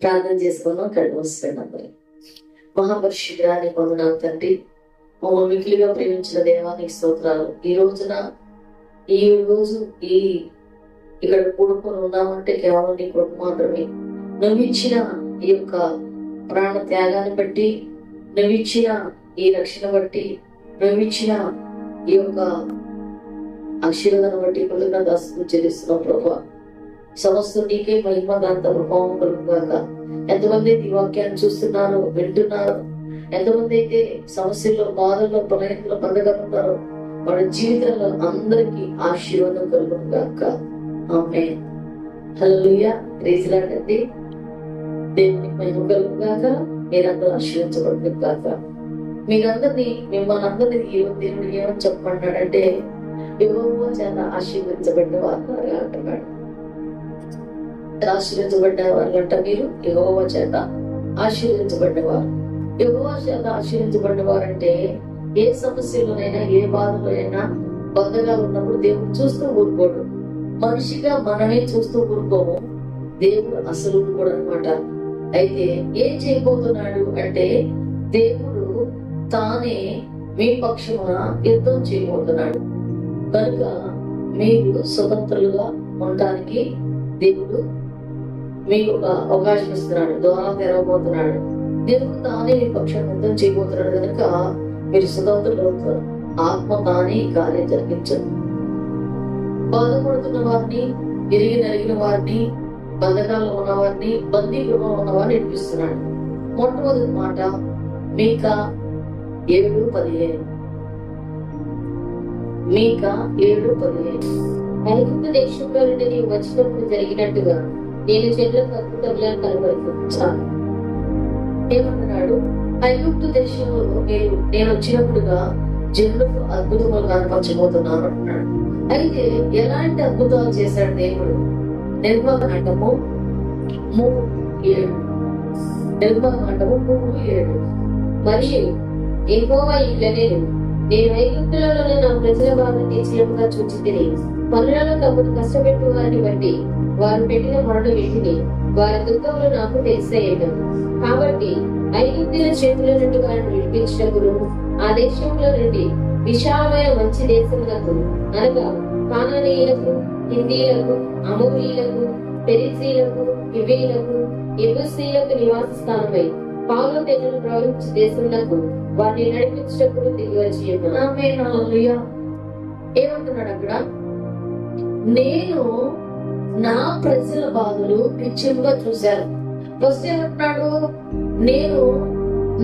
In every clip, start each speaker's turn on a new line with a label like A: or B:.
A: ప్రార్థన చేసుకున్నాం. కళ్ళు మూసుకున్నాం. మహాపరిశుద్ధాన్ని పొందినాం తండ్రి. మమ్మల్ని మిక్కిలిగా ప్రేమించిన దేవానికి స్తోత్రాలు. ఈ రోజు ఇక్కడ కూడుకొని ఉన్నామంటే కేవలం నీ కొడుకు మాత్రమే. నువ్వు ఇచ్చిన ఈ యొక్క ప్రాణ త్యాగాన్ని బట్టి, నువ్వు ఇచ్చిన ఈ రక్షణ బట్టి, నువ్వు ఇచ్చిన ఈ యొక్క ఆశీర్వాదాన్ని బట్టి కృతజ్ఞతాస్తుతులు చెల్లిస్తున్నావు ప్రభువా. సమస్తం నీకే మహిమ ఘనత ప్రభావం కలుగుగాక. ఎంతమంది ఈ వాక్యాన్ని చూస్తున్నారు, వింటున్నారు, ఎంతమంది అయితే సమస్యల్లో, బాధల్లో, ప్రళయంలో పొందగలుగుతారో వాళ్ళ జీవితంలో అందరికీ ఆశీర్వాదం కలుగుగాక. ఆమేన్. హల్లెలూయా. ప్రైజ్ లార్డ్ అండి. దేవునికి మహిమ కలుగుగాక. మీరందరూ ఆశీర్వదించబడుగాక. మిమ్మల్ని అందరినీ దేవుడు ఏమని చెప్పమన్నాడంటే, యెహోవా చేత ఆశీర్వదించబడిన వారు అంటున్నాడు. ఆశీర్వించబడ్డవారు అంట మీరు యెహోవా చేత ఆశీర్వించబడ్డవారు. యెహోవా చేత ఆశీర్వించబడ్డవారు అంటే ఏ సమస్యలోనైనా, ఏ బాధలోనైనా, బంధంగా ఉన్నప్పుడు దేవుడు చూస్తూ ఊరుకోడు. మనిషిగా మనమే చూస్తూ ఊరుకోము, దేవుడు అసలు ఊరుకోడు అనమాట. అయితే ఏం చేయబోతున్నాడు అంటే, దేవుడు తానే మీ పక్షమున యుద్ధం చేయబోతున్నాడు. కనుక మీరు స్వతంత్రులుగా ఉండటానికి దేవుడు మీకు ఒక అవకాశం ఇస్తున్నాడు, ద్వారం తెరవబోతున్నాడు. దేవుడు తానే మీ పక్షం యుద్ధం చేయబోతున్నాడు. కనుక మీరు స్వతంత్రులు అవుతారు. ఆత్మ తానే కార్యం జరిగించదు. బాధపడుతున్న వారిని, ఎరిగి నరిగిన వారిని, బంధకాల్లో ఉన్న వారిని, బందీ గృహంలో ఉన్న వారిని నడిపిస్తున్నాడు. మొట్టమొదటి మాట మీకా 7:15. మీకా 7:15.
B: ఐగుప్తు దేశంలో నుండి నీవు వచ్చినప్పుడు జరిగినట్టుగా నేను చెట్లకు అద్భుతములను కనబరుస్తాను.
A: ఏమంటున్నాడు? ఐగుప్తు దేశంలో నేను వచ్చినప్పుడుగా జనులకు అద్భుతములు కనపరచబోతున్నాను అంటున్నాడు. అయితే ఎలాంటి అద్భుతాలు చేశాడు దేవుడు? నిర్గమకాండము 3:7. నిర్గమకాండము 3:7.
B: మరియు యెహోవా ఇట్లనేను, నేను ఐగుప్తులలో నా ప్రజల బాధ తీర్చినట్టుగా చూచితిని. పనులలో తమను కష్టపెట్టు వారిని బట్టి వారు పెట్టిన మరణ వీటిని వారి దుఃఖములు నాకు తెలిసేయడం. కాబట్టి ఐగుప్తుల చేతుల నుండి వారిని విడిపించినప్పుడు ఆ దేశంలో నుండి విశాలమైన మంచి దేశములకు, అనగా కానానీయులకు, హిందీలకు, అమోరీయులకు, పెరిజీలకు, హివ్వీయులకు, యెబూసీయులకు నివాస స్థానమై పాలు తేనెలు ప్రవహించే దేశములకు వారిని నడిపించినప్పుడు దిగి వచ్చి
A: ఏమంటున్నాడు అక్కడ? నేను నా ప్రజల బాధలు నిశ్చయంగా చూశాను. ఫస్ట్ ఏమంటున్నాడు? నేను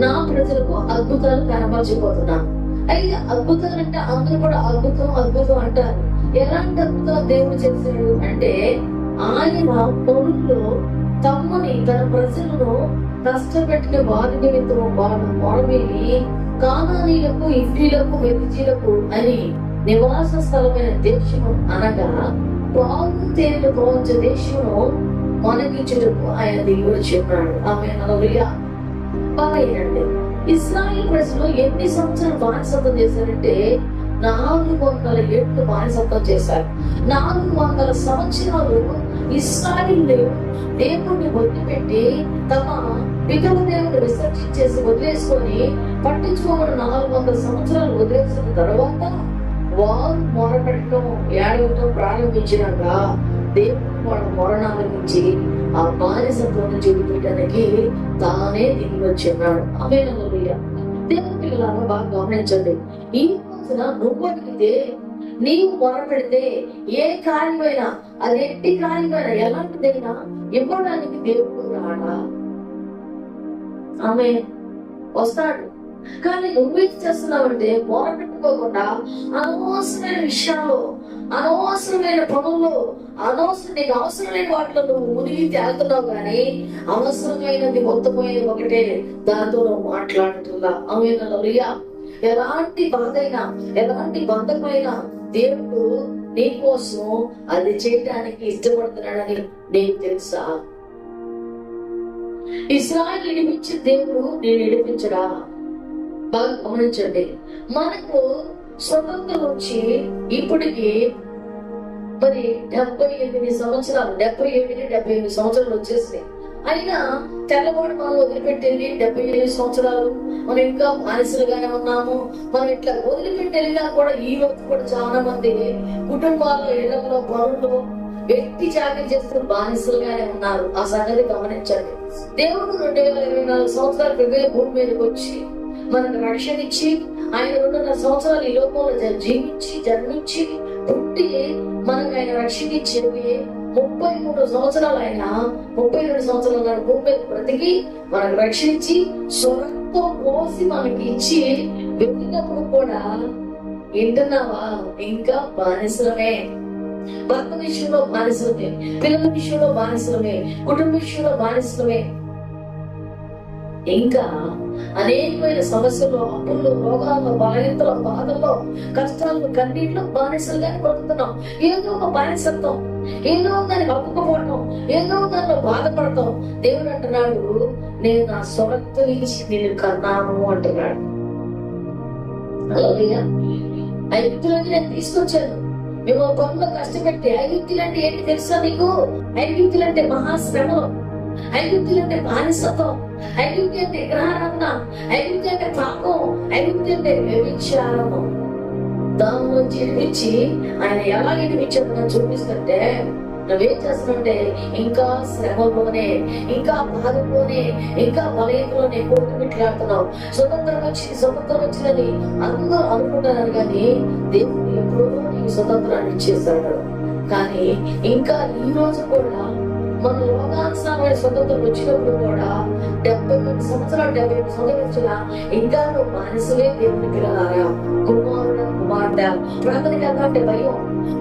A: నా ప్రజలకు అద్భుతాలు కనపరచబోతున్నాను. అయితే అద్భుతాలు అంటే అందరూ కూడా అద్భుతం అద్భుతం అంటారు. ఎలాంటి అద్భుతాలు దేవుడు చేశాడు అంటే, ఆయన పనుల్లో తమ్ముని, తన ప్రజలను కష్టపెట్టిన వారి నిమిత్తం వారు మొరమేలి కానానీయులకు, హివ్వీయులకు, పెరిజీలకు అని నివాస స్థలమైన దేశము అనగా పాలు తేనెలు ప్రపంచ దేశంలో మనకిచ్చుటకు ఆయన దిగుడు చెప్పాడు. ఆమె హల్లెలూయా. బాగా వినండి. ఇశ్రాయేలు ప్రజలు ఎన్ని సంవత్సరాలు బానిసత్వం చేశారంటే 400 ఏళ్ళు బానిసత్వం చేశారు. 400 సంవత్సరాలు ఇశ్రాయేలు దేవుణ్ణి వదిలిపెట్టి తమ పితల దేవుని విసర్జించేసి వదిలేసుకొని పట్టించుకోకుండా 400 సంవత్సరాలు వదిలేసిన తర్వాత వారు మొరపెట్టడం ఏడవటం ప్రారంభించినాక దేవుడు వాళ్ళ మొరణాలకించి ఆ బానిసత్వం నుంచి విడిపించడానికి తానే దిగి వచ్చున్నాడు. ఆమె హల్లెలూయా. దేవుని పిల్లలారా బాగా గమనించండి. ఈ రోజున నువ్వు అడిగితే, నీవు మొరపెడితే ఏ కార్యమైనా, అది ఎట్టి కార్యమైనా, ఎలాంటిదైనా ఇవ్వడానికి దేవుడు రాడా? ఆమె వస్తాడు. కానీ నువ్వేం చేస్తున్నావంటే మొరపెట్టుకోకుండా అనవసరమైన విషయాల్లో, అనవసరమైన పనుల్లో, నీకు అవసరం లేని వాటిలో నువ్వు మునిగి తేలుతున్నావు. కానీ అవసరమైనది మొత్తమైన ఒకటే, దాంతో నువ్వు మాట్లాడుతుందా? ఆమె హల్లెలూయా. ఎలాంటి బాధైనా, ఎలాంటి బంధమైనా దేవుడు నీ కోసం అది చేయడానికి ఇష్టపడుతున్నాడని నీకు తెలుసా? ఇశ్రాయేలు విడిపించిన దేవుడు నేను విడిపించడా? బాగా గమనించండి. మనకు స్వతంత్రం వచ్చి ఇప్పటికి మరి 78 సంవత్సరాలు, 78 సంవత్సరాలు వచ్చేసినాయి. అయినా తెల్లవాడు మనం వదిలిపెట్టేది 78 సంవత్సరాలు. మనం ఇంకా బానిసలుగానే ఉన్నాము. మనం ఇట్లా వదిలిపెట్టేలా కూడా ఈ రోజు కూడా చాలా మంది కుటుంబాల్లో, ఇళ్లలో, పనులు వ్యక్తి చాకరీ చేస్తున్న బానిసలుగానే ఉన్నారు. ఆ సంగతి గమనించండి. దేవుడు 2024 సంవత్సరాల క్రితం భూమి మీదకి వచ్చి మనకు రక్షణ ఇచ్చి ఆయన 2.5 సంవత్సరాలు ఈ లోకంలో జన్మించి పుట్టి మనకు ఆయన రక్షణ ఇచ్చేవి 33 సంవత్సరాలు. ఆయన 32 సంవత్సరాలు భూమి మీద బ్రతికి మనకు రక్షించి స్వరంతో పోసి మనకి ఇచ్చి వెళ్ళినప్పుడు కూడా వింటున్నావా? ఇంకా బానిసలమే. భర్త విషయంలో బానిసలమే, పిల్లల విషయంలో బానిసలమే, కుటుంబ విషయంలో బానిసలమే. ఇంకా అనేకమైన సమస్యలు, అప్పుల్లో, రోగాల్లో, బలహీనతలో, బాధల్లో, కష్టాల్లో, కన్నీళ్ళు బానిసలుగానే బ్రతుకుతున్నాం. ఏదో ఒక బానిసత్వం, ఏదో దానికి అప్పుకోవడం, ఏదో దానిలో బాధపడతాం. దేవుడు అంటున్నాడు, నేను నా స్వరక్తం ఇచ్చి నేను కన్నాను అంటున్నాడు. హల్లెలూయా. ఐగుప్తులోకి నేను తీసుకొచ్చాను, మేము పనులు కష్టపెట్టి. ఐగుప్తులు అంటే ఏంటి తెలుసా నీకు? ఐగుప్తులు అంటే మహాశ్రమం, ఐగుప్తులు అంటే బానిసత్వం, ఐగుప్తు అంటే విగ్రహారాధన, ఐగుప్తు అంటే పాపం, ఐగుప్తు అంటే వ్యభిచారము. దాని నుంచి విడిపించి ఆయన ఎలా విడిపించాడో చూపిస్తుంటే నువ్వేం చేస్తున్నావంటే ఇంకా శ్రమలోనే, ఇంకా బాధలోనే, ఇంకా బలయంలోనే కొట్టుమిట్లాడుతున్నావు. స్వతంత్రం వచ్చిందని అందరూ అనుకుంటున్నారు. కానీ దేవుడు ఎప్పుడో నీకు స్వతంత్రాన్ని ఇచ్చేస్తాడు. కానీ ఇంకా ఈ రోజు కూడా మన లోకానుసారమైన స్వతంత్రం వచ్చినప్పుడు కూడా 78 సంవత్సరాలు వచ్చిన ఇంకా నువ్వు బానిసలే. దేవుని పిల్లలారా, కుమారుడు, కుమార్తె, ప్రార్థనకి వెళ్తాంటే భయం,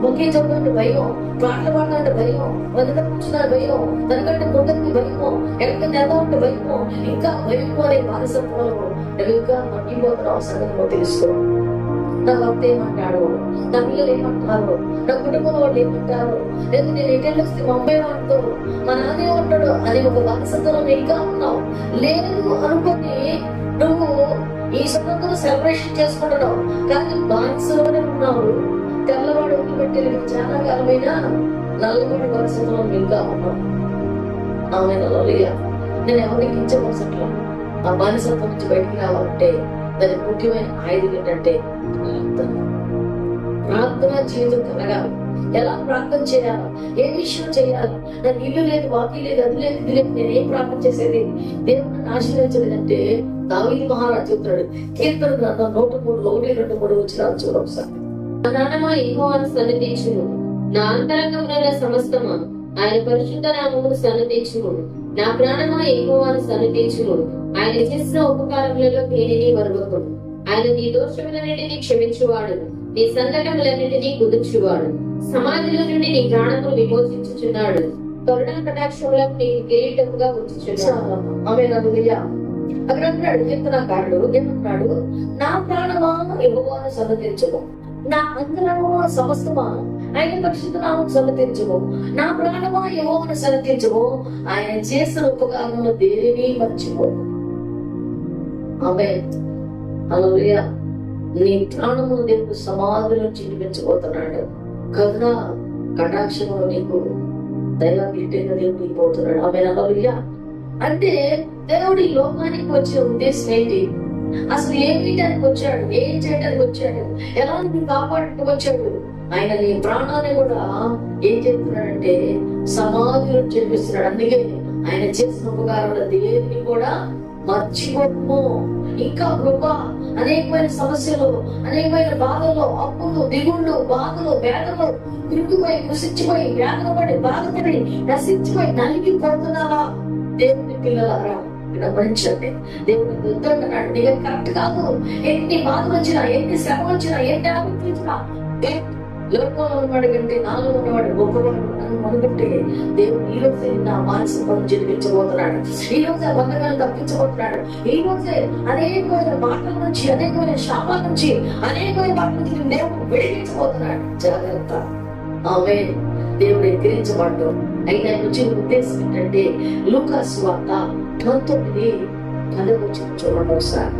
A: ఒకే చదువు భయం, పాటలు పాడాలంటే భయం, వదిన కూర్చున్న భయం, తనకంటే ముందుకి భయము, ఎక్కడికి వెళ్దామంటే భయము, ఇంకా భయం అనే బానిసత్వంలో నువ్వు ఇంకా మగ్గిపోతున్నావు. సంగతి తెలుసుకో. నా భక్తి ఏమంటాడు, నా పిల్లలు ఏమంటారు, నా కుటుంబం వాళ్ళు ఏమంటారు, లేదు నేను ఎటెండ్ వస్తే మా అమ్మాయి అంటారు, మా నాన్న ఏమంటాడు అని ఒక బానిసత్వంలో ఇంకా ఉన్నావు. లేదు అనుకుని నువ్వు ఈ స్వతంత్రం సెలబ్రేషన్ చేసుకుంటున్నావు, కానీ బానిసలోనే ఉన్నావు. తెల్లవాడు వదిలిపెట్టి చాలా కాలమైన నల్లవాడి బానిసత్వంలో ఇంకా ఉన్నావు. ఆమె హల్లెలూయా. నేను ఎవరికి ఇచ్చవసట్లా. ఆ బానిసత్వం నుంచి బయటికి రావాలంటే దానికి ముఖ్యమైన ఆయుధం ఏంటంటే ప్రార్థన జీవితం కలగాలి. ఎలా ప్రార్థన చేయాలి, ఏ విషయం చేయాలి, నాకు ఇల్లు లేదు, వాకి లేదు, అది లేదు, ఇది లేదు, నేను ఏం ప్రార్థన చేసేది, దేవుడిని ఆశీర్వదించలేదంటే దావీదు మహారాజు చెప్తాడు, కీర్తన గ్రంథం 103:1-2 వచ్చిన చూడ ఒకసారి.
B: ప్రాణమా యెహోవాను సన్నిధించుము, నా అంతరంగమున సమస్తమా ఆయన పరిశుద్ధ నామమును సన్నిధించుము. నా ప్రాణమా యెహోవాను సన్నిధించుము, ఆయన చేసిన ఉపకారములలో దేనిని మరువకుము. ఆయన నీ దోషములన్నిటినీ క్షమించువాడు, నీ సంకటములన్నిటినీ కుదుర్చువాడు. సమాధిలో నుండి నీ ప్రాణములు విమోచించుచున్నాడు, కరుణా కటాక్షములకు నీ కిరీటముగా ఉంచుచున్నాడు.
A: ఆమె హల్లెలూయా. అక్కడ అంటున్నాడు కీర్తనకారుడు, ఏమంటున్నాడు, నా ప్రాణమా యెహోవాను సన్నిధించుము, నా అంతరంగమున సమస్తమా ఆయన పరిశుద్ధ నామం సన్నతించము. నా ప్రాణమా యెహోవాను సన్నతించము. ఆయన చేసిన ఉపకారంలో దేనిని మర్చిపో. ఆమేన్. హల్లెలూయా. నీ ప్రాణమును దేవుడు సమాధిలో జీవించబోతున్నాడు. కరుణ కటాక్షములు నీకు దైవ గిట్టేగా దేవుడు నీకు పోతున్నాడు. ఆమేన్. హల్లెలూయా. అంటే దేవుడు ఈ లోకానికి వచ్చిన ఉద్దేశం ఏంటి? అసలు ఏం చేయడానికి వచ్చాడు? ఏం చేయడానికి వచ్చాడు? ఎలా నువ్వు కాపాడుతూ వచ్చాడు? ఆయన నీ ప్రాణాన్ని కూడా ఏం చేస్తున్నాడంటే సమాధిలో చేపిస్తున్నాడు. అందుకే ఆయన చేసిన ఉపకారాలు దేన్ని కూడా మర్చిపోము. ఇంకా కృప అనేకమైన సమస్యలు, అనేకమైన బాధలు, అప్పులు, దిగుళ్ళు, బాధలు, వేదనలు, కృంగిపోయి, కృషించిపోయి, వేదన పడి, బాధపడి, నశించిపోయి, నలిగిపోతున్నావా? దేవుని పిల్లలారా గమనించండి. దేవుని వద్దంటున్నాడు. నీకు కరెక్ట్ కాదు. ఎన్ని బాధలు వచ్చినా, ఎన్ని శ్రమ వచ్చినా, ఎన్ని ఆపత్తులు వచ్చినా, లోకంలో ఉన్నవాడు కంటే నాలో ఉన్నవాడు గొప్పవాడు అనుకుంటే దేవుడు ఈ రోజే నా మానసిక పనులు జరిపించబోతున్నాడు. ఈ రోజే బంధకాలను తప్పించబోతున్నాడు. ఈ రోజే అనేకమైన మాటల నుంచి, అనేకమైన శాపాల నుంచి, అనేకమైన వాటి నుంచి దేవుడు విడిపించబోతున్నాడు. జాగ్రత్త. ఆమేన్. దేవుడు ఎక్కిరించబడ్డు. అయినా వచ్చిన ఉద్దేశం ఏంటంటే లూకాసు వార్త 19:10 చూడండి ఒకసారి.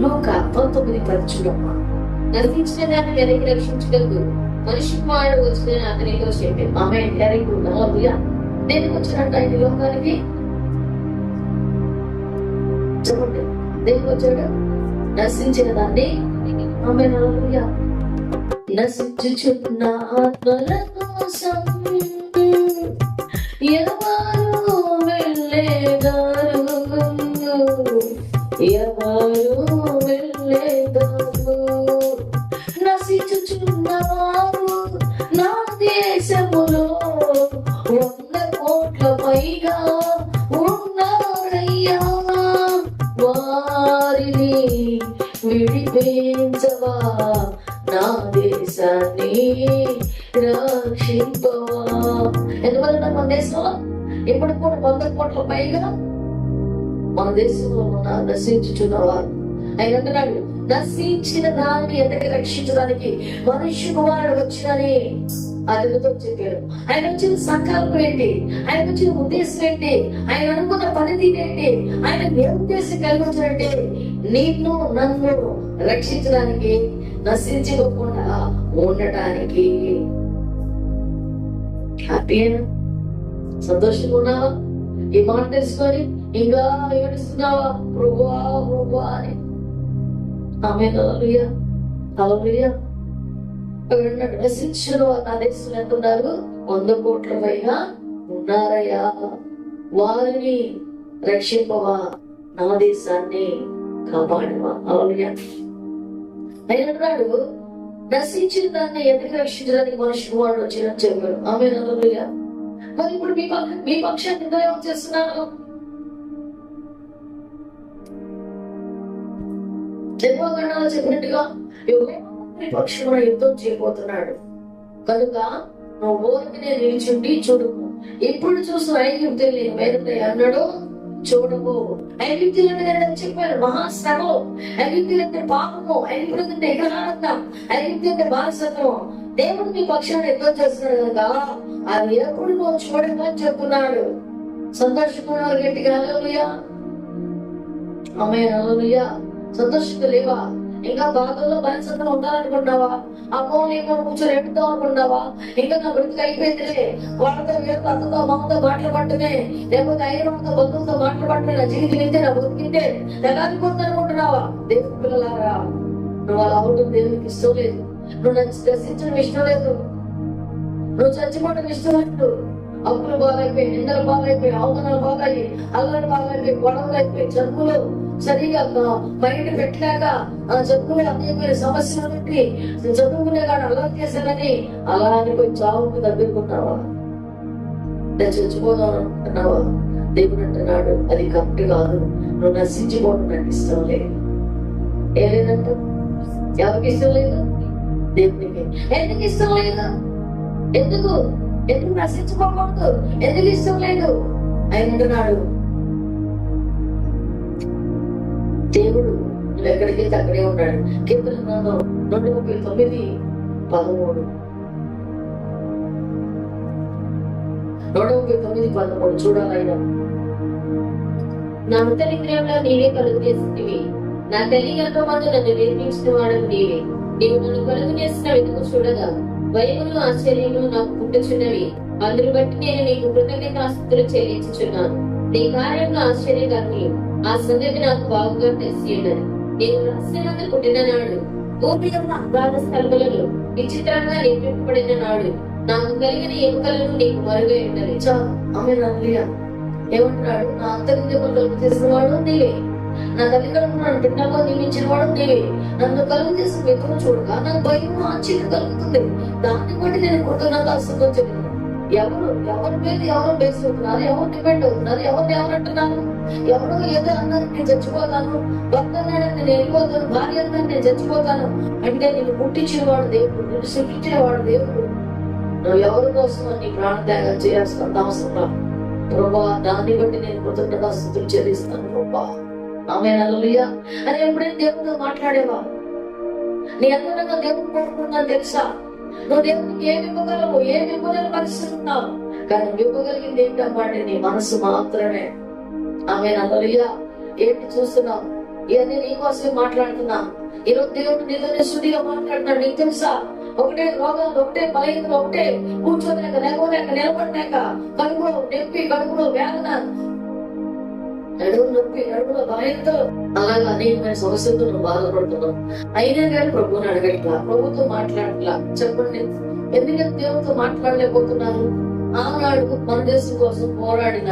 A: లూకా 19:10 చూడమ్మా.
B: నశించిన దాన్ని వెనక్కి రక్షించగలదు. మనిషి కుమారుడు వచ్చిన అతనితో చెప్పాను.
A: ఆమె వెరీ గుడ్. హల్లెలూయా. దేనికి వచ్చినట్టు ఆయన లోకానికి? చెప్పండి, దేనికి వచ్చాడు? నశించిన దాన్ని. ఆమె హల్లెలూయా. నశించుచున్న ఆత్మల కోసం ఎవరు వెళ్ళేదారు, ఎవరు వెళ్ళేదారు. నశించుచున్నవారు నా దేశములో 100 కోట్ల పైగా ఉన్నారయ్యా. వారిని విడిపించవా, నా దేశాన్ని రక్షింపవా. ఎందువల్ల మన దేశంలో ఇప్పుడు కూడా 100 కోట్ల పైగా మన దేశంలో ఉన్న నశించుచున్నవారు. ఆయన అంటున్నాడు, నశించిన దాన్ని ఎంతగా రక్షించడానికి మనిషి కుమారుడు వచ్చినని అతనితో చెప్పారు. ఆయన వచ్చిన సంకల్పం ఏంటి? ఆయన వచ్చిన ఉద్దేశం ఏంటి? ఆయన అనుకున్న పనితీరు ఏంటి? ఆయన ఏ ఉద్దేశం కలిగి వచ్చాడంటే నిన్ను నన్ను రక్షించడానికి, నశించుకోకుండా ఉండటానికి. హ్యాపీయేనా? సంతోషంగా ఉన్నావా? ఈ మాట తెలుసుకొని ఇంకా ఏడుస్తున్నావా? ప్రభువా ప్రభువా అని. ఆమేన్. హల్లెలూయా. హల్లెలూయా. నశించిన నా దేశంలో ఎంత ఉన్నారు? 100 కోట్ల పైగా ఉన్నారయ్యా. వారిని రక్షింపవా, నా దేశాన్ని కాపాడవా. హల్లెలూయా. ఆయన అన్నాడు, నశించిన దాన్ని ఎందుకు రక్షించడానికి మనిషి కుమారుడు వచ్చినని చెప్పాడు. ఆమేన్. హల్లెలూయా. మరి ఇప్పుడు మీ పక్షాన్ని నిర్ణయం చేస్తున్నాను. జన్మగణాలు చెప్పినట్టుగా మీ పక్షంలో యుద్ధం చేయబోతున్నాడు. కనుక నువ్వు ఊరికనే నిలిచుండి చూడము. ఇప్పుడు చూసిన ఐగుప్తులు నేను వేరే అన్నాడు, చూడము. ఐగుప్తులు అంటే చెప్పారు మహాశ్రమం, ఐగుప్తులు అంటే పాపము, ఐగుప్తులు అంటే ఎగరానందం, ఐగుప్తులు అంటే బానిసత్వం. దేవుడు మీ పక్షాన్ని యుద్ధం చేస్తున్నాడు కనుక అది ఎప్పుడు నువ్వు చూడమని చెప్తున్నాడు. సంతోషంగా గట్టిగా హల్లెలూయా. ఆమేన్. హల్లెలూయా. సంతోషంగా లేవా? ఇంకా బాధల్లో బానిసత్వం ఉండాలనుకున్నావా? అమ్మో నీకు కూర్చొని ఎడుతాం అనుకున్నావా? ఇంకా నా బ్రతికి అయిపోయిందిలే, వాళ్ళతో వీళ్ళతో అతతో మామతో మాటలు పట్టునే, లేకపోతే ఐరోతో బంధువులతో మాటలు పట్టునే, నా జీవితం ఇంతే, నా బతికింటే ఎలాంటి అనుకుంటున్నావా? దేవుని పిల్లలారా, నువ్వు అలా ఉండడం దేవునికి ఇష్టం లేదు. నువ్వు దర్శించడం ఇష్టం లేదు. నువ్వు చచ్చిపోవడం ఇష్టం లేదు. అప్పులు బాగైపోయి, నిందలు బాగైపోయి, అవమానాలు బాగాయి, అల్లరి బాగైపోయి, గొడవలు అయిపోయి, చదువులు సరిగా బయట పెట్టలేక చదువుకునే అనేకమైన సమస్యలు పెట్టి చదువుకునే కాదు అల్లరి చేశానని అలా పోయి చావుకు దగ్గరుకున్నావా? నేను చచ్చిపోదాం అనుకుంటున్నావా? దేవుడు అంటున్నాడు, అది కరెక్ట్ కాదు. నువ్వు నశించిపోవడం నాకు ఇష్టం లేదు. ఏ లేదంట? ఎవరికి ఇష్టం లేదు? దేవునికి. ఎందుకు ఇష్టం లేదు? ఎందుకు నశించుకోకూడదు? ఎందుకు ఇష్టం లేదు? ఆయన అంటున్నాడు, దేవుడు నువ్వు ఎక్కడికి వెళ్తే అక్కడే ఉన్నాడు. కీర్తన 139:13 139:13 చూడాలయ్యా.
B: నా మృత విగ్రహంలో నీవే కలుగు చేసినవి, నా తల్లి గర్భమందు నన్ను నిర్మించిన వాడు నీవే. నీవు నన్ను కలుగు చేసిన వెనుక చూడగా భయములు ఆశ్చర్యములు నాకు పుట్టుచున్నవి. అందును బట్టి నేను నీకు కృతజ్ఞతాస్తుతులు చెల్లించుచున్నాను. నీ కార్యంలో ఆశ్చర్యకరములు, ఆ సంగతి నాకు బాగుగా తెలిసి ఉన్నది. నేను రహస్యమందు పుట్టిన నాడు, భూమి యొక్క అగాధ స్థలములలో విచిత్రంగా నిర్మింపబడిన నాడు, నాకు కలిగిన ఎముకలను నీకు మరుగై ఉన్నవి.
A: ఏమంటున్నాడు? నా అంతర్గతములు కలుగు చేసిన వాడు నీవే, నా తల్లి కడుపు నన్ను పిండంలో నియమించిన వాడు నీవే. నన్ను కలుగు చేసిన వ్యక్తులు చూడగా నాకు భయం ఆశ్చర్యం కలుగుతుంది. దాన్ని బట్టి నేను కృతజ్ఞతాస్తుతులు చెప్తున్నాను. ఎవరి మీద ఎవరు బేస్ అవుతున్నారు, ఎవరు డిపెండ్ అవుతున్నారు, ఎవరు అంటున్నారు? ఎవరో ఏదో అన్నారు నేను చచ్చిపోతాను, భర్త అన్నాడు నేను వెళ్ళిపోతాను, భార్య అన్నాడు నేను చచ్చిపోతాను అంటే నేను పుట్టించిన వాడు దేవుడు, నేను సృష్టించిన వాడు దేవుడు. నువ్వు ఎవరి కోసం నీ ప్రాణత్యాగం చేయాల్సిన అవసరం ప్రభా, దాన్ని బట్టి నేను కృతజ్ఞతాస్తుతులు చెల్లిస్తాను ప్రభా. ఆమేన్, హల్లెలూయా. అని ఎప్పుడైనా దేవుడితో మాట్లాడేవా? నీ అందరంగా దేవుడు కోరుకుంటుందని తెలుసా? నువ్వు దేవునికి ఏమి ఇవ్వగలవు, ఏమి ఇవ్వగల పరిస్థితి ఉన్నావు, కానీ ఇవ్వగలిగింది ఏంటంటే నీ మనసు మాత్రమే. ఆమేన్, హల్లెలూయా. ఏంటి చూస్తున్నావు? ఇవన్నీ నీకోసమే మాట్లాడుతున్నా. ఈరోజు దేవుడు నీతోనే శుద్ధిగా మాట్లాడుతున్నాడు. నీకు తెలుసా? ఒకటే రోగాలు, ఒకటే బలహీనతలు, ఒకటే కూర్చోలేక, లేకపోలేక, నిలబడలేక, కడుపులో నొప్పి, కడుపులో వేదన, నడుము నొప్పి, నడుములో బలహీనతలు, అలాగా అనేకమైన సమస్యలతో బాధపడుతున్నాం. అయినా కానీ ప్రభువుని అడగట్లా, ప్రభుతో మాట్లాడట్లా. చెప్పండి, ఎందుకంటే దేవుడితో మాట్లాడలేకపోతున్నారు? ఆనాడు మన దేశం కోసం పోరాడిన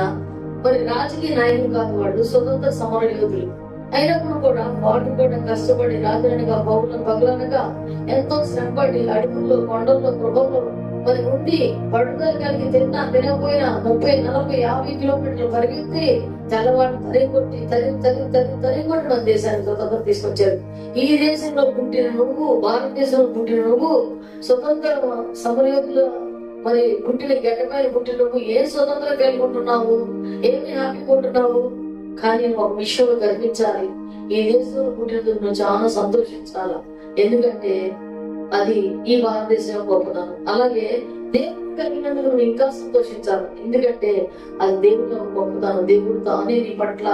A: మరి రాజకీయ నాయకులు కాదు వాళ్ళు, స్వతంత్ర సమర యోధులు. అయినప్పుడు కూడా వాళ్ళు కూడా కష్టపడి రాత్రనగా పగలనగా ఎంతో శ్రమపడి అడవుల్లో, కొండల్లో, గృహంలో మరి ఉండి పడుదల కలిగి తినకపోయినా 30, 40, 50 కిలోమీటర్లు పరిగెత్తి తెల్లవాడు తరిగొట్టి మన దేశానికి స్వతంత్రం తీసుకొచ్చారు. ఈ దేశంలో పుట్టిన నువ్వు, భారతదేశంలో పుట్టిన నువ్వు, స్వతంత్ర సమరయోధులు మరి పుట్టిన గడ్డపైన పుట్టిన నువ్వు ఏం స్వతంత్రం కలిగి ఉంటున్నావు, ఏమి హ్యాపీగా ఉంటున్నావు? కానీ ఒక విషయంలో గర్వించాలి, ఈ దేశంలో పుట్టినందుకు నువ్వు చాలా సంతోషించాలా. ఎందుకంటే అది ఈ భారతదేశం గొప్పదనం. అలాగే దేవుడు కలిగినందుకు నువ్వు ఇంకా సంతోషించాలి, ఎందుకంటే అది దేవుడు గొప్పదనం. దేవుడు తానే నీ పట్ల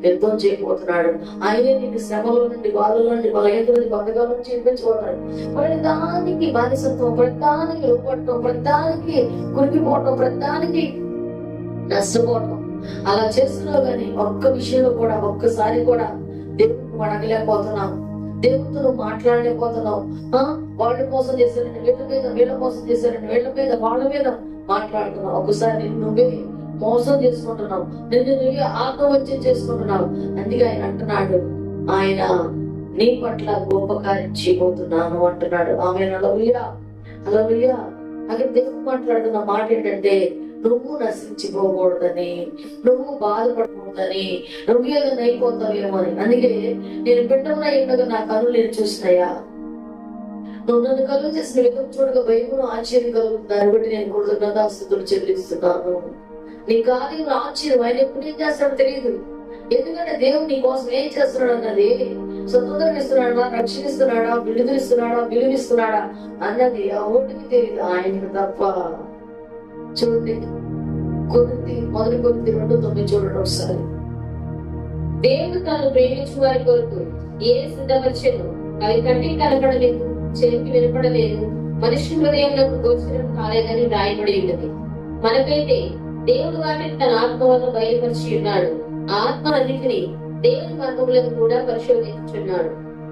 A: యుద్ధం చేయబోతున్నాడు. ఆయనే నీకు శ్రమల నుండి, బాధల నుండి, బలహీనతల నుండి, బంధకాల నుంచి విడిపించబోతున్నాడు. ప్రతిదానికి బానిసత్వం, ప్రతిదానికి లోపడటం, ప్రతిదానికి కురికిపోవటం, ప్రతిదానికి నష్టపోవటం అలా చేస్తున్నావు. కానీ ఒక్క విషయంలో కూడా ఒక్కసారి కూడా దేవుడిని అడగలేకపోతున్నావు, దేవుడితో నువ్వు మాట్లాడలేకపోతున్నావు. వాళ్ళ కోసం చేశారని వీళ్ళ మీద, వీళ్ళ కోసం చేశారని వీళ్ళ మీద, వాళ్ళ మీద మాట్లాడుతున్నావు. ఒకసారి నువ్వే మోసం చేసుకుంటున్నావు, నిన్ను నువ్వే ఆత్మహత్య చేసుకుంటున్నావు. అందుకే ఆయన అంటున్నాడు, ఆయన నీ పట్ల గొప్ప కార్యం చేయబోతున్నాను అంటున్నాడు. ఆమేన్, హల్లెలూయా, హల్లెలూయా. అక్కడ దేవుడు మాట్లాడుతున్న మాట ఏంటంటే, నువ్వు నశించిపోకూడదని, నువ్వు బాధపడకూడదని, నువ్వు ఏదైనా అయిపోతావేమో అని. అందుకే నేను పిండంలో ఉండగా నా కళ్ళు నేను చూసినాయా, నువ్వు నన్ను కలుగు చేసిన విధం చూడగా భయమును ఆశ్చర్యం కలుగుతుంది. దాన్ని బట్టి నేను కృతజ్ఞతాస్తుతులు చెల్లిస్తున్నాను. నీ కార్యంలో ఆశ్చర్యం, ఆయన ఎప్పుడు ఏం చేస్తాడో తెలియదు. ఎందుకంటే దేవుడు నీ కోసం ఏం చేస్తున్నాడు అన్నది, స్వతంత్రం ఇస్తున్నాడా, రక్షణిస్తున్నాడా, విడుదలిస్తున్నాడా, విలువిస్తున్నాడా అన్నది ఎవరికి తెలియదు, ఆయనకు తప్ప. చూడండి, మొదటి కొరింథీ 2:9 చూడండి ఒకసారి.
B: దేవుడు తాను ప్రేమించు వారి కొరకు ఏ సిద్ధపరిచెను, అవి కంటికి కనపడలేదు, చెవికి వినపడలేదు, మనిషి హృదయంలో గోచరం కాలేదని రాయబడి ఉన్నది. మనకైతే దేవుడు వాటిని తన ఆత్మ వల్ల బయలుపరిచి ఉన్నాడు. ఆ ఆత్మ అన్నిటిని దేవుని మార్గములను కూడా పరిశోధించున్నాడు.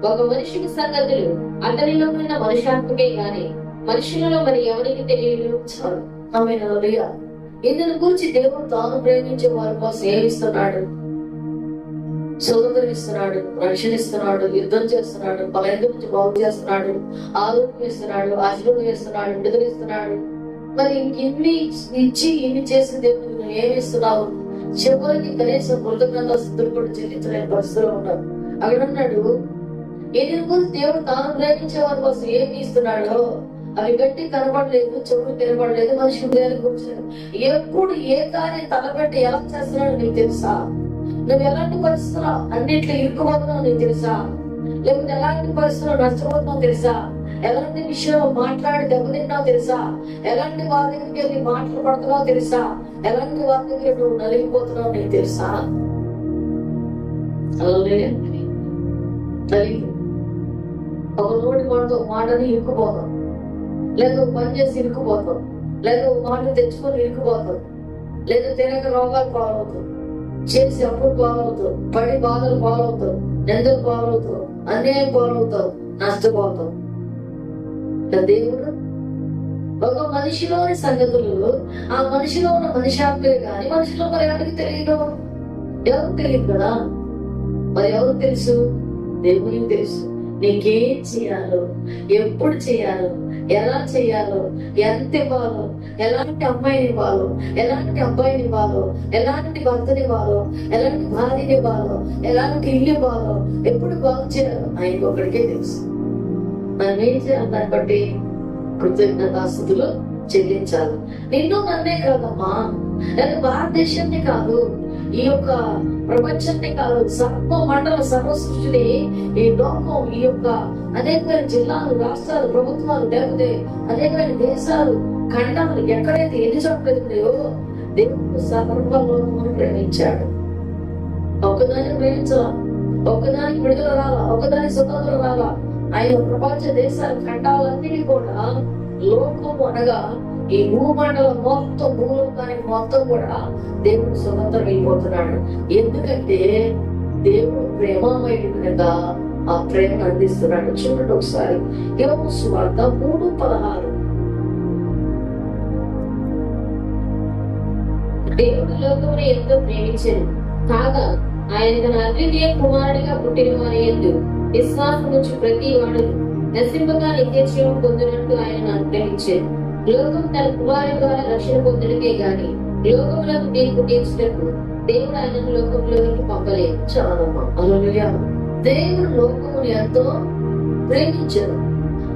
B: ఒక మనిషికి సంగతులు అతనిలో ఉన్న మనుషాత్మకే గాని మనుషులలో మరి ఎవరికి తెలియదు.
A: ఆమేన్, హల్లెలూయా. ఇందుని గురించి దేవుడు తాను ప్రేమించే వారి కోసం ఏమిస్తున్నాడు? స్వతంత్రం ఇస్తున్నాడు, రక్షణ ఇస్తున్నాడు, యుద్ధం చేస్తున్నాడు, బలహీనత నుంచి బాగు చేస్తున్నాడు, ఆరోగ్యం ఇస్తున్నాడు, ఆశీర్వాదం ఇస్తున్నాడు, విడుదలిస్తున్నాడు. మరి ఇన్ని ఇచ్చి ఇన్ని చేసిన దేవుడికి నువ్వు ఏమి ఇస్తున్నావు? చివరికి కనీసం కృతజ్ఞతాస్తుతులు కూడా చెల్లించలేని పరిస్థితిలో ఉన్నాడు. అక్కడ అన్నాడు, ఇందుని గురించి దేవుడు తాను ప్రేమించే వారి కోసం ఏమి ఇస్తున్నాడో అవి గట్టి కనపడలేదు, చెవులు కనపడలేదు, మనిషి హృదయానికి కూర్చోలేదు. ఎప్పుడు ఏ కార్యం తలపెట్టి ఎలా చేస్తున్నాడో నీకు తెలుసా? నువ్వు ఎలాంటి పరిస్థితుల్లో అన్నింటిలో ఇరుక్కుపోతున్నావు నీకు తెలుసా? లేకపోతే ఎలాంటి పరిస్థితుల్లో నష్టపోతున్నావు తెలుసా? ఎలాంటి విషయంలో మాట్లాడి దెబ్బతిన్నావు తెలుసా? ఎలాంటి వారి దగ్గరికి వెళ్ళి మాటలు పడుతున్నావు తెలుసా? ఎలాంటి వారి దగ్గర నువ్వు నలిగిపోతున్నావు నీకు తెలుసా? అలాగే ఒక నోటి మాటతో మాటని ఇరుక్కుపోతాం, లేదా పని చేసి ఇరుక్కుపోతాం, లేదా మాట తెచ్చుకొని ఇరుక్కుపోతాం, లేదా తినక రోగాలు పాలవుతాం, చేసి అప్పులు పాలవుతాం, పడి బాధలు పాలవుతాం, నిందలు పాలవుతాం, అన్యాయం పాలవుతాం, నష్టపోతాం. దేవుడు ఒక మనిషిలోని సంగతులు ఆ మనిషిలో ఉన్న మనిషాత్మే కానీ మనిషిలో మరి ఎవరికి తెలియదు? ఎవరికి తెలియదు కదా. మరి ఎవరు తెలుసు? దేవునికి తెలుసు. నీకేం చేయాలో, ఎప్పుడు చేయాలో, ఎలా చేయాలో, ఎంత ఇవ్వాలో, ఎలాంటి అమ్మాయిని ఇవ్వాలో, ఎలాంటి అబ్బాయిని ఇవ్వాలో, ఎలాంటి భర్తని ఇవ్వాలో, ఎలాంటి భార్యని ఇవ్వాలో, ఎలాంటి ఇల్లు ఇవ్వాలో, ఎప్పుడు బాగు చేయాలో ఆయనకు ఒకడికే తెలుసు. మనం ఏం చేయాలి? దాన్ని బట్టి కృతజ్ఞతాస్తుతులు చెల్లించాలి. నిన్ను నన్నే కాదమ్మా, లేదా భారతదేశాన్ని కాదు, ఈ యొక్క ప్రపంచాన్ని కాదు, సర్వ మండల సర్వ సృష్టిని, ఈ లోకం, ఈ యొక్క అనేకమైన జిల్లాలు, రాష్ట్రాలు, ప్రభుత్వాలు, లేకపోతే అనేకమైన దేశాలు, ఖండాలు, ఎక్కడైతే ఎన్ని చోట్ల ఉన్నాయో దేవుడు సర్వలోకమును ప్రేమించాడు. ఒక్కదాన్ని ప్రేమించాలా, ఒక్కదానికి విడుదల రాలా, ఒక్కదానికి స్వతంత్రం రాలా. ఆయన ప్రపంచ దేశాలు, ఖండాలన్నిటి కూడా లోకం అనగా ఈ భూమండలం మొత్తం, భూలోకానికి మొత్తం కూడా దేవుడు స్వతంత్రం అయిపోతున్నాడు. ఎందుకంటే దేవుడు ప్రేమమయుడు కనుక ఆ ప్రేమను అందిస్తున్నాడు. చూడండి ఒకసారి యోహాను సువార్త 3:16.
B: దేవుడు లోకమును ఎంతో ప్రేమించెను కాగా ఆయన తన అద్వితీయ కుమారుడిగా పుట్టిన వారి యందు విశ్వాసం నుంచి ప్రతి వాడు నశింపగా నిత్య జీవం పొందినట్టు ఆయన అనుగ్రహించారు. లోకం తన కుమారుడి ద్వారా రక్షణ పొందడమే గాని లోకములకు తీర్పు తీర్చుటకు దేవుడు ఆయనను లోకంలోకి పంపలేదు.
A: చాలమ్మా, హల్లెలూయా. దేవుడు లోకమును ఎంతో ప్రేమించారు.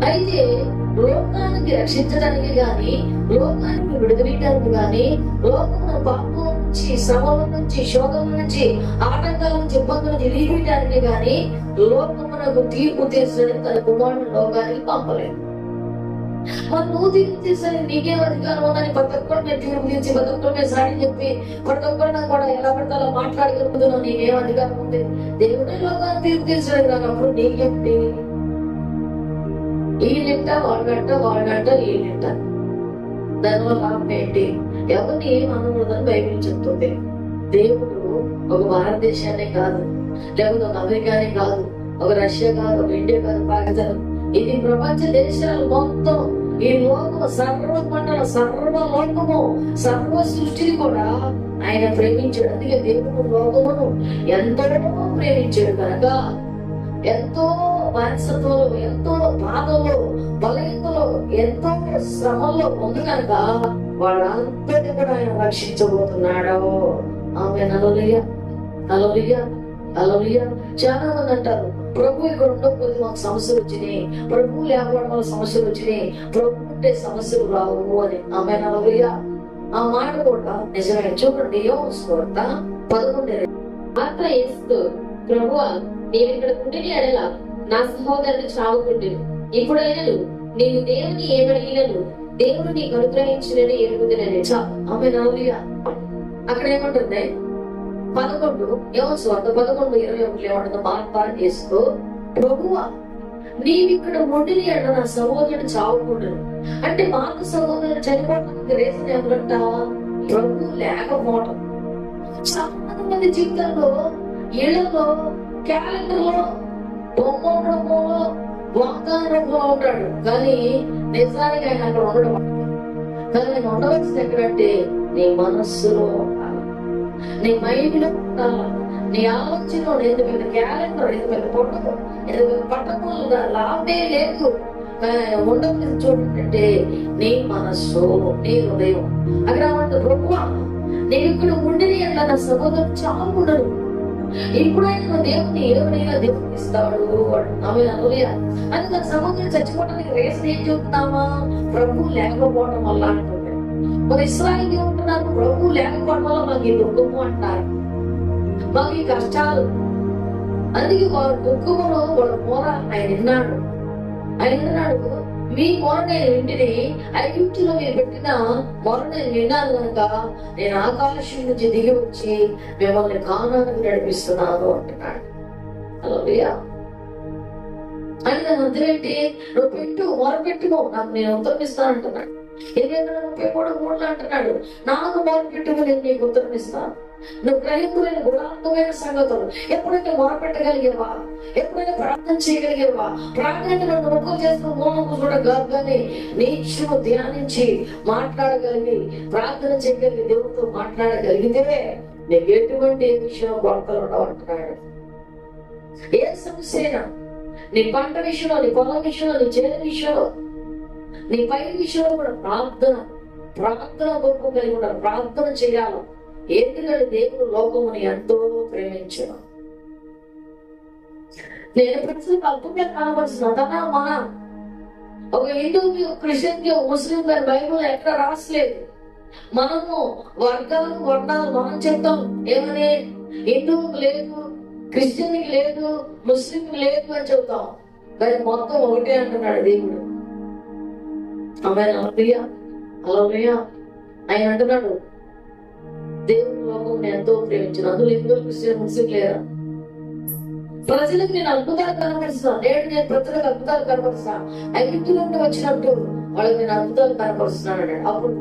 A: అయితే లోకానికి రక్షించడానికి గాని, లోకానికి విడుదలయడానికి గాని, లోకమును పాపం నుంచి, శ్రమల నుంచి, శోధం నుంచి, ఆటంకాల నుంచి, ఇబ్బందుల నుంచి విడిపించడానికి గాని, లోకమునకు తీర్పు తీర్చడానికి తన కుమారుడు లోకానికి పంపలేదు. మరి నువ్వు తీర్పు తీర్చడానికి నీకేం అధికారం ఉందని ప్రతి ఒక్కరు నేను తీర్పు తీర్చి, ప్రతి ఒక్కరు నేను సాడి చెప్పి, ప్రతి ఒక్కరు కూడా ఎలా పడితే అలా మాట్లాడగలుగుతున్నావు? నీకేం అధికారం ఉంది? దేవుడే లోకాన్ని తీర్పు తీర్చడానికి రానప్పుడు నీకేంటి? వీళ్ళంట వాళ్ళంట, వాళ్ళంట వీళ్ళంట. దానివల్ల లాభం ఏంటి? ఎవరిని ఏం అనకూడదని బైబిల్ చెప్తుంది. దేవుడు ఒక భారతదేశాన్ని కాదు, లేకపోతే ఒక అమెరికానే కాదు, ఒక రష్యా కాదు, ఒక ఇండియా కాదు, పాకిస్తాన్, ఇది ప్రపంచ దేశాలు మొత్తం, ఈ లోకము, సర్వ మండల, సర్వ లోకము, సర్వ సృష్టిని కూడా ఆయన ప్రేమించాడు. అందుకే దేవుడు లోకమును ఎంతో ప్రేమించాడు కనుక ఎంతో బానిసత్వంలో, ఎంతో బాధలో, బలహీనతలో, ఎంతో శ్రమల్లో ఉంది కనుక వాళ్ళందరినీ కూడా ఆయన రక్షించబోతున్నాడు. ఆమె హల్లెలూయా, హల్లెలూయా, హల్లెలూయా. చాలా మంది అంటారు, ప్రభు ఇక్కడ ఉండకపోతే మాకు సమస్యలు వచ్చినాయి, ప్రభు లేకపోవడం వల్ల సమస్యలు వచ్చినాయి, ప్రభు ఉంటే సమస్యలు రావు అని. ఆమె హల్లెలూయా. ఆ మాట కూడా నిజమే. చూడండి యోహాను సువార్త 11.
B: మార్త యేసుతో, ప్రభువా నీవు ఇక్కడ పుట్టిన ఎడల నా సహోదరుడు చావుకుంటును. ఇప్పుడైనను నీవు దేవుని ఏమడిగినను దేవుడు నీకు అనుగ్రహించినని ఎరుగుదనని.
A: ఆమె హల్లెలూయా. అక్కడ ఏమంటుంది? 11 యోహాను సువార్త 11:21 ఏమంటుంది? మార్త యేసుతో, ప్రభువా నీవిక్కడ ఉండిన ఎడల నా సహోదరుడు చావుకుంటును. అంటే మార్త సహోదరుడు చనిపోవడానికి రీజన్ ఎవరంట? ప్రభు లేకపోవడం. చాలా మంది జీవితంలో, ఇళ్లలో, క్యాలెండర్ లో, బొమ్మ రూపంలో, వాగ్దాన రూపంలో ఉంటాడు, కానీ నిజానికి ఆయన అక్కడ ఉండడం. కానీ నేను ఉండవలసింది ఎక్కడంటే నీ మనస్సులో ఉండాలి, నీ మైండ్ లో ఉండాలి, నీ ఆలోచనలో. ఎంత పెద్ద క్యాలెండర్, ఎంత పెద్ద పొట్టకు, ఎంత పెద్ద పట్టకు లాభే లేదు. ఉండవలసి చూడంటే నీ మనస్సు, నీ హృదయం. అక్కడ ఏమంటారు? ప్రభువా నేను ఇక్కడ ఉండిని అట్లా నా సహోదరుడు చావుకుండడు. ఇప్పుడైనా దేవుని ఎవరైనా దేవుని ఇస్తాడు. ఆమె హల్లెలూయా. అని తన సహోదరుడు చచ్చిపోవడానికి రీజన్ ఏం చెప్తున్నామా? ప్రభు లేకపోవడం వల్ల అంటుంది. మరి ఇశ్రాయేలు ఏమంటున్నారు? ప్రభు లేకపోవడం వల్ల మాకు ఈ దుఃఖము అంటారు, మాకు ఈ కష్టాలు. అందుకే వాళ్ళ దుఃఖములో వాళ్ళ మూర ఆయన విన్నాడు. ఆయన అన్నాడు, మీ మొర నేను వింటిని, ఐగుప్తులో మీరు పెట్టిన మొర నేను విన్నాను కనుక నేను ఆకాశం నుంచి దిగి వచ్చి మిమ్మల్ని కానానికి నడిపిస్తున్నాను అంటున్నాడు. హల్లెలూయా. అని దాని అర్థం ఏంటి? నువ్వు పెట్టు, మొర పెట్టుకో, నాకు నేను ఉత్తరం ఇస్తాను అంటున్నాడు. 33:3 అంటున్నాడు, నాకు మొర పెట్టుకు నేను నీకు ఉత్తరం ఇస్తాను. నువ్వు గ్రహింపులైన గుణాత్మకమైన సంగతులు ఎప్పుడైతే మొర పెట్టగలిగేవా, ఎప్పుడైతే ప్రార్థన చేయగలిగేవా, ప్రార్థన నన్ను ముఖం చేసుకుని మూలం కూర్చోవడం కానీ నీక్షము ధ్యానించి మాట్లాడగలిగి ప్రార్థన చేయగలిగి దేవుడితో మాట్లాడగలిగితే నీకు ఎటువంటి ఏ విషయం కొరతలు ఉండవు అంటున్నాడు. ఏ సమస్య అయినా, నీ పంట విషయంలో, నీ పొలం విషయంలో, నీ చేతి విషయంలో, నీ పై విషయంలో కూడా ప్రార్థన గొప్ప కలిగి ఉండాలి. ప్రార్థన చేయాలి. ఎందుకంటే దేవుడు లోకముని ఎంతో ప్రేమించను. నేను ప్రజలకు అద్భుతంగా కనబడుతున్నా తన మన ఒక హిందువుకి, క్రిస్టియన్కి, ముస్లిం గారి బైబుల్ ఎక్కడ రాసలేదు. మనము వర్గాలు మనం చెప్తాం ఏమని, హిందువుకి లేదు, క్రిస్టియన్కి లేదు, ముస్లింకి లేదు అని చెప్తాం. కానీ మొత్తం ఒకటే అంటున్నాడు దేవుడు. హల్లెలూయా. ఆయన అంటున్నాడు, దేవుడు లోకం ఎంతో ప్రేమించిన, అందులో హిందువులు, క్రిస్టియన్, ముస్లిం లేరా? ప్రజలకు నేను అద్భుతాలు కనపరుస్తాను. నేను ప్రజలకు అద్భుతాలు కనపరుస్తాను. ఐగుప్తు నుండి వచ్చినప్పుడు వాళ్ళకి నేను అద్భుతాలు కనపరుస్తున్నాను అన్నాడు. అప్పుడు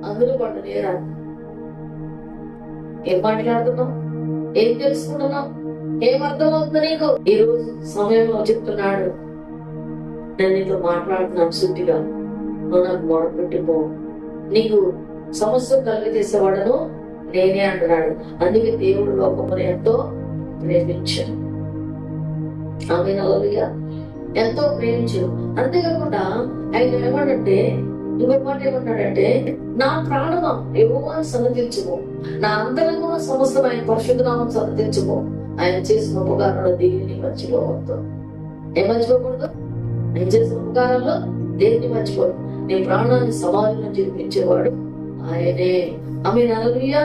A: అందులో వాళ్ళు లేరా? ఏం మాట్లాడుతున్నావు? ఏం తెలుసుకుంటున్నావు? ఏం అర్థమవుతుంది నీకు? ఈ రోజు సమయంలో చెప్తున్నాడు, నేను నీతో మాట్లాడుతున్నాను సూటిగా, నువ్వు నాకు మొరపెట్టుకో, నీకు సమస్య కలిగజేసేవాడను నేనే అంటున్నాడు. అందుకే దేవుడు లోకమును ఎంతో ప్రేమించాడు. ఆమె హల్లెలూయా. ఎంతో ప్రేమించు. అంతేకాకుండా ఆయన ఏమన్నాడంటే, ఇంకో మాట ఏమన్నాడంటే, నా ప్రాణమా యెహోవాను సన్నతించుకో, నా అంతరంగ సమస్తమైన పరిశుద్ధ నామం సన్నతించుకో. ఆయన చేసిన ఉపకారంలో దేనిని మర్చిపోవద్దు. ఏం మర్చిపోకూడదు? ఆయన చేసిన ఉపకారంలో దేన్ని మర్చిపోదు. నీ ప్రాణాన్ని సమాధిలో జీవించేవాడు ఆయనే. ఆమె హల్లెలూయా.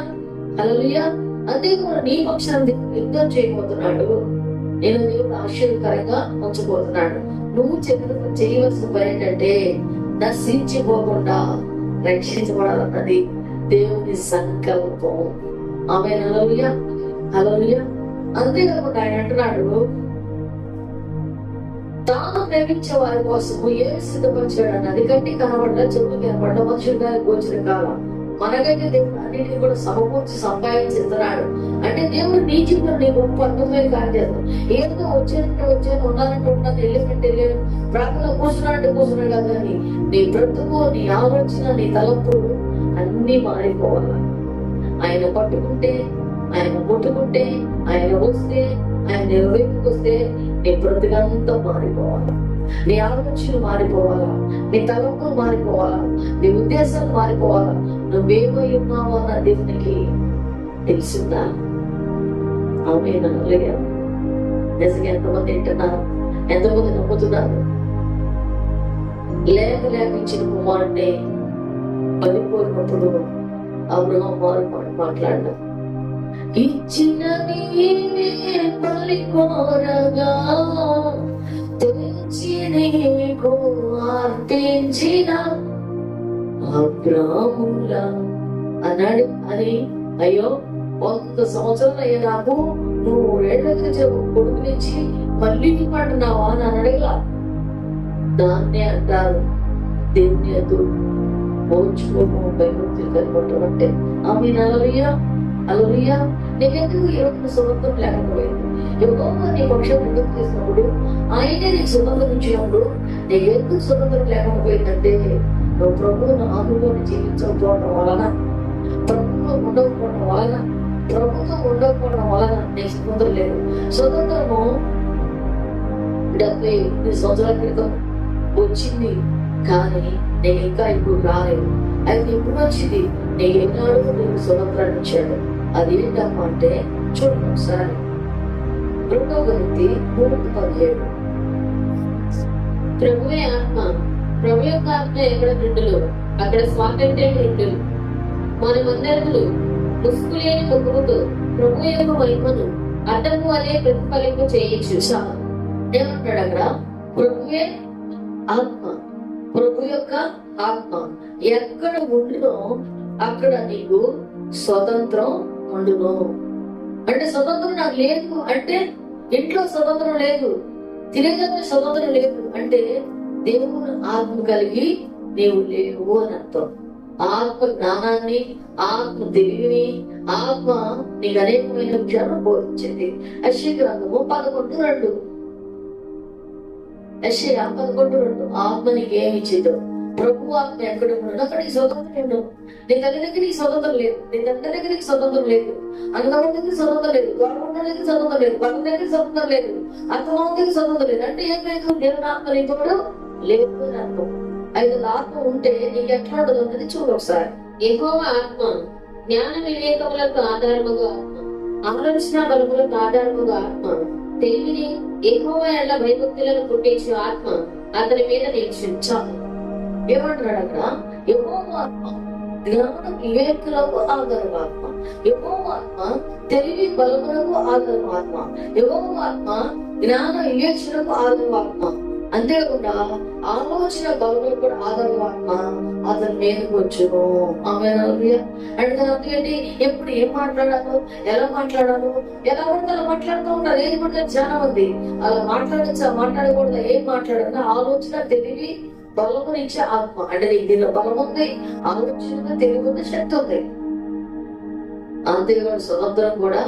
A: హల్లెలూయా. అంతేకాకుండా నీ పక్షాన్ని యుద్ధం చేయబోతున్నాడు. నేను దేవుడు ఆశ్చర్యకరంగా ఉంచబోతున్నాడు. నువ్వు చేయవలసిన పని ఏంటంటే, నశించిపోకుండా రక్షించబడాలన్నది దేవుని సంకల్పం. ఆమె హల్లెలూయా. హల్లెలూయా. అంతేకాకుండా ఆయన అంటున్నాడు, తాను ప్రేమించే వారి కోసము ఏమి సిద్ధపరిచాడు అన్నది కంటి కనబడ్డ, చెవులు కనబడ్డ, మనుషులు గారి గోచరం కాల. మనకైతే దేవుడు అన్నిటిని కూడా సమకూర్చి సంపాదించుతున్నాడు. అంటే దేవుడు నీ జీవితంలో నీ గొప్ప అద్భుతమైన కార్యం చేస్తాడు. ఏదో వచ్చాను, ఉన్నానంటే ఉన్నాను, వెళ్ళానంటే వెళ్ళాను, ప్రార్థనలో కూర్చున్నానంటే కూర్చున్నాడు కదా అని నీ బ్రతుకు, నీ ఆలోచన, నీ తలంపులు అన్ని మారిపోవాలి. ఆయన పట్టుకుంటే, ఆయన ముట్టుకుంటే, ఆయన వస్తే, ఆయన నిర్వహింపుకి వస్తే నీ బ్రతుకంతా మారిపోవాలి. నీ ఆలోచనలు మారిపోవాలా, నీ తలంపులు మారిపోవాలా, నీ ఉద్దేశాలు మారిపోవాలా. నువ్వేమై ఉన్నావు అన్న దేవునికి తెలిసిందా? ఆమేన్. హల్లెలూయా. నిజంగా ఎంతమంది వింటున్నారు? ఎంతమంది నమ్ముతున్నారు? లేక ఇచ్చిన కుమారుడిని పడిపోయినప్పుడు అబ్రహాము మాట్లాడినాడు, ఇచ్చిన నీవే పలికోరగా తెచ్చి నీకు అర్పించిన అబ్రాములా అన్నాడు. అని అయ్యో 100 సంవత్సరాలు అయ్యా నాకు, నువ్వు 7 కొడుకు నుంచి మళ్ళీ అంటున్నావా అని అడగలా. దాన్నే అంటారు దేవుని ఎదురు పోల్చుకోము, భయభక్తులు కనబడటం అంటే. ఆమె హల్లెలూయా. హల్లెలూయా. నీకెందుకు ఈరోజు స్వతంత్రం లేకపోయింది? యెహోవా నీ పక్షం ఎందుకు చేసినప్పుడు, ఆయనే నీకు స్వతంత్రం ఇచ్చినప్పుడు నీకు ఎందుకు స్వతంత్రం లేకపోయిందంటే, నువ్వు ప్రభువును ఆనుకొని జీవించకపోవడం వలన, ప్రభుత్వం ఉండకపోవడం వలన, ప్రభుత్వం ఉండకపోవడం వలన నీకు స్వతంత్రం లేదు. స్వతంత్రము 70 సంవత్సరాల క్రితం వచ్చింది, కానీ నేను ఇంకా ఇప్పుడు రాలేదు. అది ఇప్పుడు వచ్చింది, నేను ఎన్నాడు నీకు స్వతంత్రాన్ని ఇచ్చాడు. అది ఏంటమ్మా అంటే, చూడండి ఒకసారి 2 కొరింథీ 3:17.
B: ప్రభువే ఆత్మ, ప్రభు యొక్క ఆత్మ ఎక్కడ నిండులో అక్కడ స్వాతంత్ర్యం నిండులు. మనమందరూ ముసుగులేని ముఖముతో ప్రభు యొక్క మహిమను అడ్డము వలె ప్రతిఫలింప చేయొచ్చు.
A: ఏమంటాడు అక్కడ? ప్రభువే ఆత్మ, ప్రభు యొక్క ఆత్మ ఎక్కడ ఉండునో అక్కడ నీకు స్వతంత్రం ఉండును. అంటే స్వతంత్రం నాకు లేదు అంటే ఇంట్లో స్వతంత్రం లేదు, తిరిగి స్వతంత్రం లేదు అంటే దేవుని ఆత్మ కలిగి నీవు లేవు అని అర్థం. ఆత్మ జ్ఞానాన్ని, ఆత్మ తెలివిని, ఆత్మ నీకు అనేకమైన విషయాలను బోధించింది. యెషయా గ్రంథము 11:2, యెషయా 11:2 ఆత్మ నీకు ఏమి ఇచ్చిందో, ప్రభు ఆత్మ ఎక్కడ ఉన్నాడు అక్కడ నీ స్వతంత్రం ఉండవు. నీ తల్లి దగ్గర నీకు స్వతంత్రం లేదు, నీ తండ్రి దగ్గర నీకు స్వతంత్రం లేదు, అన్నదమ్ముల దగ్గర స్వతంత్రం లేదు, గవర్నమెంట్ దగ్గర స్వతంత్రం లేదు, పక్కన దగ్గర స్వతంత్రం లేదు, అత్తమామ దగ్గర స్వతంత్రం లేదు. అంటే ఏం లేదు, దేవుని ఆత్మ నీకు లేదు అని అర్థం. అయితే ఆత్మ ఉంటే నీకు ఎట్లా ఉండదు అనేది చూడు ఒకసారి.
B: యెహోవా ఆత్మ జ్ఞాన వివేకములకు ఆధారముగా ఆత్మ, ఆలోచన బలములకు ఆధారముగా ఆత్మ, తెలివిని యెహోవా ఎల్ల భయభక్తులను పుట్టించే ఆత్మ అతని మీద నిలిచించాలి.
A: ఏమంటున్నాడు అక్కడ? యెహోవా ఆత్మ జ్ఞాన వివేకులకు ఆధారం ఆత్మ, యెహోవా ఆత్మ తెలివి బలములకు ఆధారం ఆత్మ, యెహోవా ఆత్మ జ్ఞాన వివేచనకు ఆధారం ఆత్మ, అంతేకాకుండా ఆలోచన బలములకు కూడా ఆధారం ఆత్మ అతని మీదకి వచ్చును. ఆమె అంటే ఏంటి? ఎప్పుడు ఏం మాట్లాడాలో, ఎలా మాట్లాడాలో, ఎలా పడితే అలా మాట్లాడుతూ ఉంటారు. ఏది పడితే చాలా మంది అలా మాట్లాడచ్చా, మాట్లాడకూడదు, ఏం మాట్లాడాలి, ఆలోచన తెలివి బలము ఇచ్చే ఆత్మ. అంటే నీకు దీనిలో బలం ఉంది, ఆలోచన తెలివి ఉంది, శక్తి ఉంది, అంతేకాదు స్వతంత్రం కూడా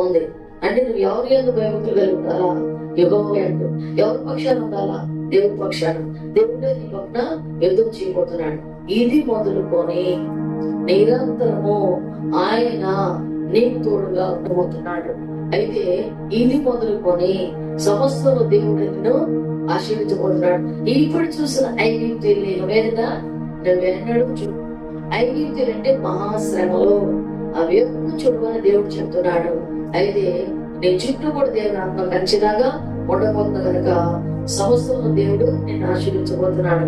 A: ఉంది. అంటే నువ్వు ఎవరి ఎందుకు భయభక్తులు కలిగి ఉండాలా? యెహోవా అంటూ ఎవరి పక్షాన ఉండాలా? దేవుడి పక్షాన. దేవుడే నీ పక్కన ఎదురు చేయబోతున్నాడు. ఇది మొదలుకొని నిరంతరము ఆయన నీకు తోడుగా ఉండబోతున్నాడు. అయితే ఇది మొదలుకొని సమస్తము దేవుడు నిన్ను ఆశీర్వించబోతున్నాడు. ఇప్పుడు చూసిన ఐగుప్తీయులు నేను వేదన నువ్వెన్నడూ చూడు. ఐగుప్తీయులు అంటే మహాశ్రమలో అవి ఎప్పుడు చూడమని దేవుడు చెప్తున్నాడు. అయితే నీ చుట్టూ కూడా దేవుడు ఆత్మ ఖచ్చితంగా ఉండబోతుంది కనుక సమస్తము దేవుడు నిన్ను ఆశీర్వించబోతున్నాడు.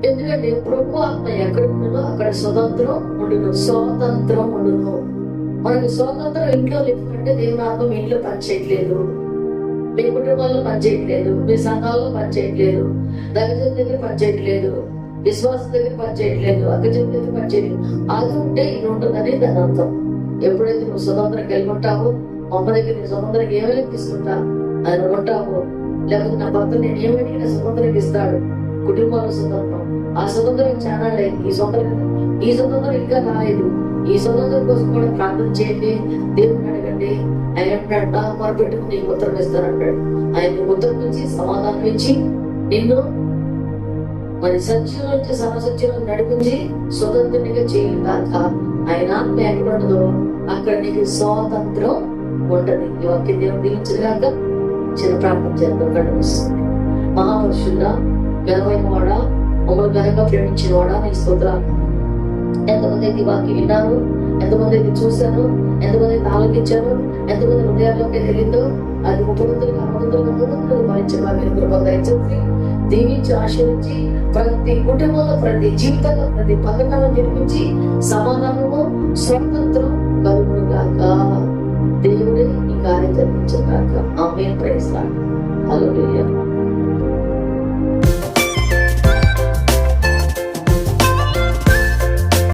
A: ఎందుకంటే ప్రభు ఆత్మ ఎక్కడ ఉండునో అక్కడ స్వతంత్రం ఉండును, స్వాతంత్రం ఉండును. మనకి స్వాతంత్రం ఇంట్లో లేకుంటే దేవుని ఆత్మ మీ ఇంట్లో పనిచేయట్లేదు, మీ కుటుంబాల్లో పనిచేయట్లేదు, మీ సంఘాల్లో పనిచేయట్లేదు, దైవజనుల దగ్గర పనిచేయట్లేదు, విశ్వాసం దగ్గర పనిచేయట్లేదు, అగ్గజం దగ్గర పనిచేయట్లేదు. అది ఉంటే ఇది ఉంటుందని దాని అర్థం. ఎప్పుడైతే నువ్వు స్వతంత్రం కలిగి ఉంటావో, అమ్మ దగ్గర నీ స్వతంత్రం ఏమైనా ఇస్తుంటా అది ఉంటావు. లేకపోతే నా భర్త నేను ఏమైనా స్వతంత్రం ఇస్తాడు, కుటుంబాల స్వతంత్రం. ఆ స్వతంత్రం చాలా లేదు, ఈ స్వతంత్రం ఇంకా రాలేదు. ఈ స్వతంత్రం కోసం కూడా ప్రార్థన చేయండి, దేవుని అడగండి. ఆయన అంటాడు మొరపెట్టుకు నీకు ఉత్తరం ఇస్తానంటాడు. ఆయన ఉత్తరం నుంచి సమాధానం ఇచ్చి నిన్ను మరి సత్యం నుంచి సమసత్యం నడిపించి స్వతంత్రంగా చేయండి కాక ఆయన ఆత్మ ఎక్కడ ఉండదో అక్కడ నీకు స్వాతంత్రం ఉండదు. ఈ వాక్యం దేవుడు దీవించగాక చిన్న ప్రార్థన చేద్దాం. కనిపిస్తుంది మహాపురుషుడా, ఘనమైన వాడా, మమ్మల్ని ఘనంగా ప్రేమించిన వాడా, నీ స్తోత్రాలు. ఎంతమంది అయితే వాక్యం విన్నారు, ఎంతమంది అయితే చూశారు, ఎంతమంది అయితే ఆలోచించారు, ఎంతమంది హృదయాల్లోకి తెలియదో అది 30 60 భరించే దయచేసి దీవించి ఆశీర్వించి ప్రతి కుటుంబంలో, ప్రతి జీవితంలో, ప్రతి పథకాలను నిర్మించి సమాధానము స్వతంత్రం కలుగును గాక. దేవుడే ఈ కార్యం జరిపించగాక. ఆమేన్. Praise lord. హల్లెలూయా.